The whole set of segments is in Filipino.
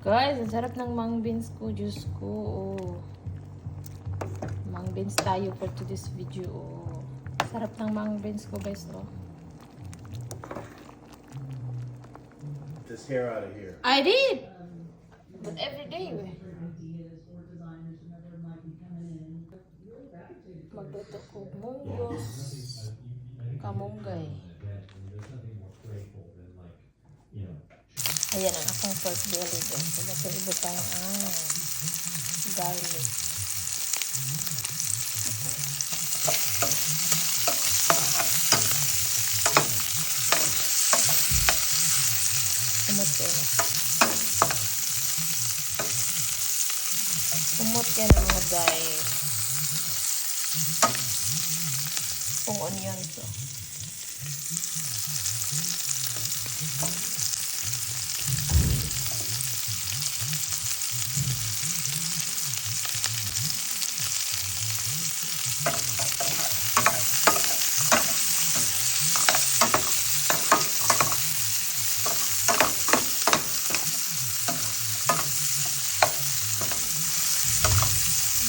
Guys, ang sarap ng mung beans ko. Diyos ko. Oh. Mung beans tayo for today's video. Oh. Sarap ng mung beans ko, guys. Oh. This hair out of here. I did! But every day, we. Magluto ko munggos. Kamunggay. Ayan ang akong pork belly. Ito ibutang garlic. Kumot kayo. Kumot kayo ng mga guys. Kung onions. Oh.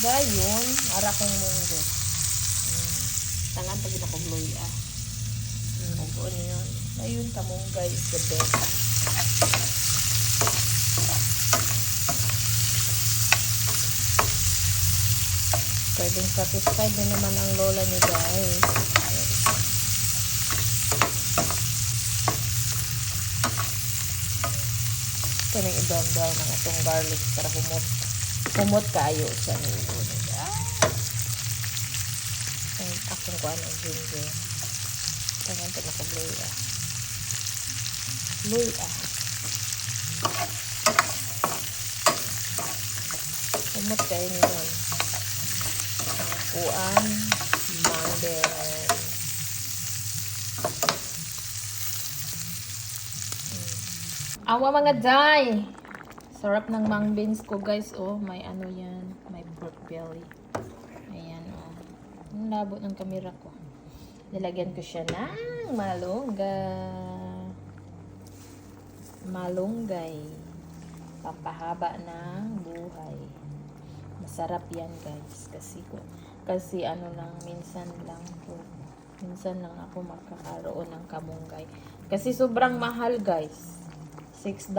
Dayon, ara kong munggo. Tangan pag ginakubloy munggo niyo. Dayon kamunggay is the best. Pwedeng satisfied na naman ang lola niyo, guys. Kanang i-brown brown ang itong garlic para humot kayo sa nilo. Ang akong kuha ng ginger. Tangan ito nakabloy Bloy humot kayo niyon. Kuan mangden. Awa mga day! Sarap ng mung beans ko, guys. Oh, may ano yan. May pork belly. Ayan, oh. Ang labo ng kamera ko. Nilagyan ko siya ng malunggay. Pampahaba ng buhay. Masarap yan, guys. Kasi ano lang, minsan lang ako makakaroon ng kamunggay. Kasi sobrang mahal, guys. $6.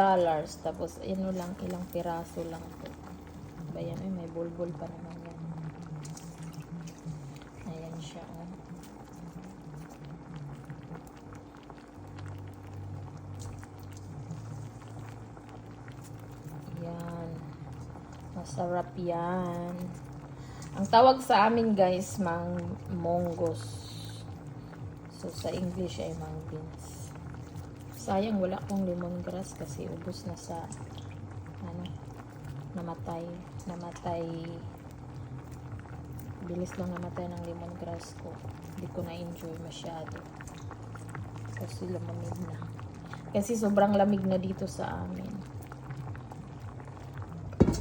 Tapos, ano lang, ilang piraso lang po. Bayan, may bulbul pa naman yan. Ayan siya, oh. Yan. Masarap yan. Ang tawag sa amin, guys, monggos. So, sa English ay mung beans. Sayang wala akong lemongrass kasi ubos na sa namatay. Bilis lang namatay ng lemongrass ko. Hindi ko na-enjoy masyado. Kasi lamamig na. Kasi sobrang lamig na dito sa amin.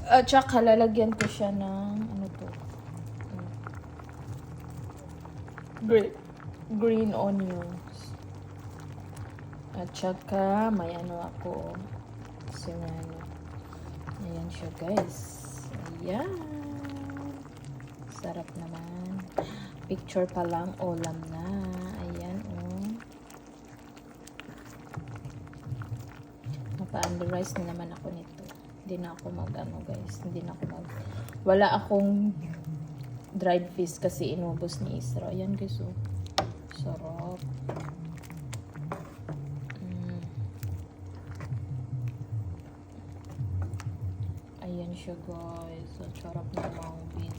At saka lalagyan ko siya ng green onions. At saka, may ako. Serrano. Ayan siya, guys. Ayan. Sarap naman. Picture pa lang, ulam na. Ayan, oh. Mapa-underrice na naman ako nito. Hindi na ako guys. Wala akong dried fish kasi inubos ni Isra. Ayan, guys, oh. Sarap. Ayan siya, guys. Ang sarap ng mung beans.